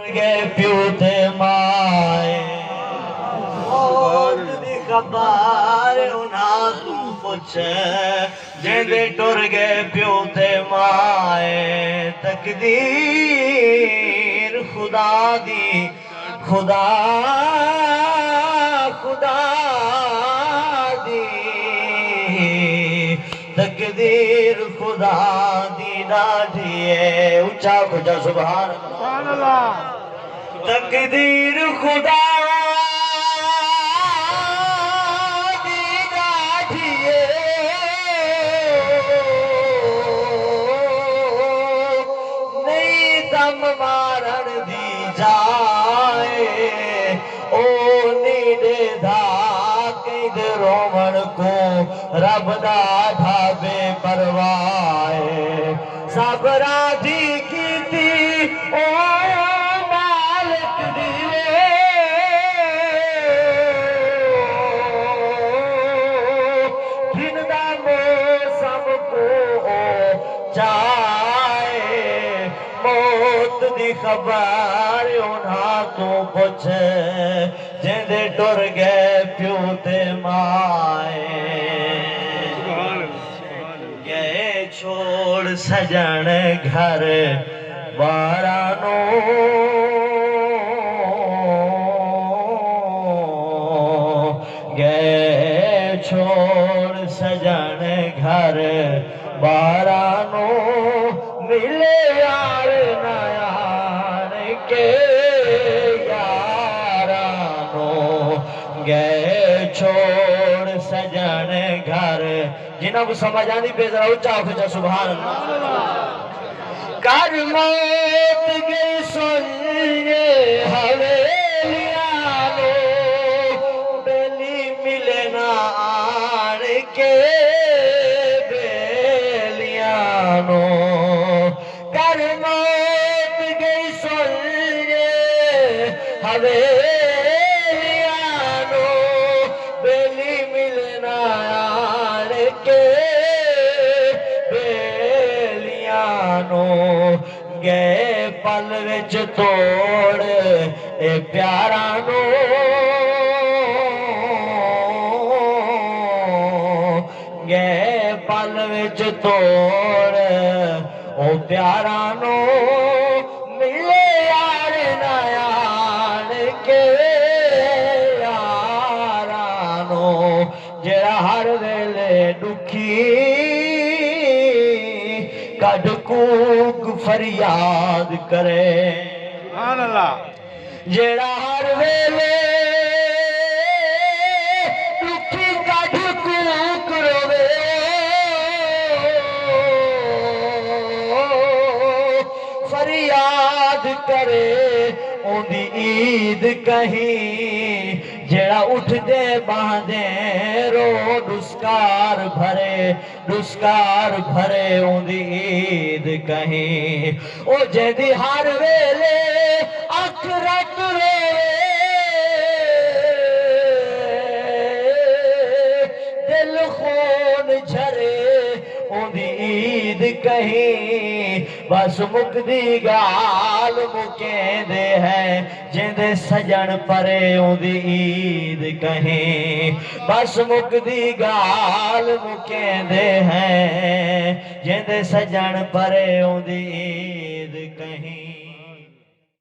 गए प्यो ते माए मौत दी खबर उन्हां तू पुछ जेंदे टुर गए प्यो ते माए तकदीर खुदा दी खुदा खुदा दी तकदीर खुदा दी डाढ़ी है ऊंचा खुदा सुभान अल्लाह तकदीर खुदा दी डाढ़ी है नहीं दम मारण दी जाए ओ नीडे धा कैद रोवण को रब दा ढाबे परवाए सबरा दी कीती ओ मालिक दिए जिंदा मौसम को चाहे मौत दी खबर उन्हां तू पुछ जेंदे टुर गए प्यो ते माए गए छोड़ सजन घर बारानो गए छोड़ सजन घर बारानो मिले यार नयार के यारानो गए छोड़ सजन घर जिन्हों को समझ आनी पे जरा ऊंचा खुचा सुभान अल्लाह कर मौत गई सोइए हवेलियां नो बेली मिले ना आन के बेलियां नो कर मौत गई सोइए हवेलियां नो बेली मिले ना आन के बेलियां गए पल विच तोड़ ए प्यारा नो गए पल विच तोड़ ओ प्यारा नो मिले यार नयान के यारा नो जेड़ा हर वेले दुखी कद कूक फरियाद करे सुभान अल्लाह जेड़ा हर वेले दुखी कद कूक रोवे फरियाद करे ओंदी ईद कहीं जेड़ा उठ दे बांधे रो दुस्कार भरे ओंदी ईद कहीं ओ जेदी हर वेले अख रख रे दिल खून झरे ओंदी ईद कहीं बस मुकदी गाल मुकेंदे है जिंदे सजन परे ओंदी ईद कहीं बस मुकदी गाल मुकेंदे हैं जिंदे सजन परे ओंदी ईद कहीं।